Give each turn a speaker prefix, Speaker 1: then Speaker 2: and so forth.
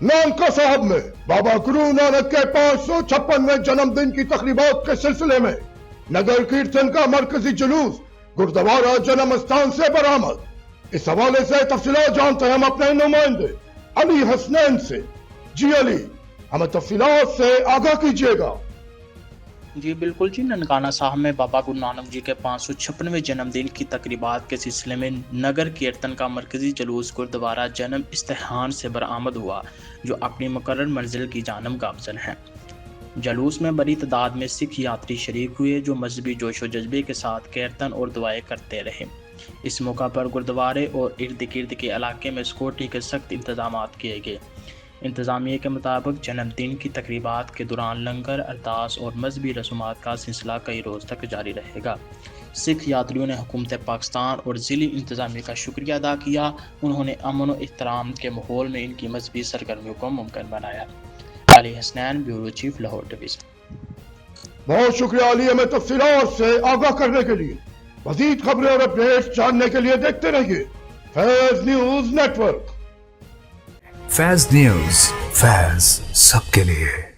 Speaker 1: नानका साहब में बाबा गुरु नानक के 556वें जन्मदिन की तकरीबात के सिलसिले में नगर कीर्तन का मरकजी जुलूस गुरुद्वारा जन्म स्थान से बरामद। इस हवाले से तफसीलात जानते हैं हम अपने नुमाइंदे अली हसनैन से। जी अली, हमें तफसीलात से आगाह कीजिएगा।
Speaker 2: जी बिल्कुल जी, ननकाना साहब में बाबा गुरु नानक जी के 556वें जन्मदिन की तकरीबात के सिलसिले में नगर कीर्तन का मरकजी जुलूस गुरुद्वारा जन्म स्थान से बरामद हुआ, जो अपनी मुकर्रर मंजिल की जानब गामजन है। जुलूस में बड़ी तादाद में सिख यात्री शरीक हुए, जो मजहबी जोश व जज्बे के साथ कीर्तन और दुआएं करते रहे। इस मौका पर गुरुद्वारे और इर्द गिर्द के इलाके में सिक्योरिटी के सख्त इंतजाम किए गए। इंतजामिया के मुताबिक जन्मदिन की तकरीबात के दौरान लंगर, अरदास और मजहबी रसूमात का सिलसिला कई रोज़ तक जारी रहेगा। सिख यात्रियों ने हुकूमत पाकिस्तान और ज़िली इंतजामिया का शुक्रिया अदा किया। उन्होंने अमन और एहतराम के माहौल में इनकी मजहबी सरगर्मियों को मुमकिन बनाया। Ali Hasnain, bureau chief, Lahore division.
Speaker 1: बहुत शुक्रिया अली, हमें तफसीलात से आगाह करने के लिए। मजीद खबरें और अपडेट्स जानने के लिए देखते रहिए Faiz news network.
Speaker 3: Faiz news, Faiz सबके लिए।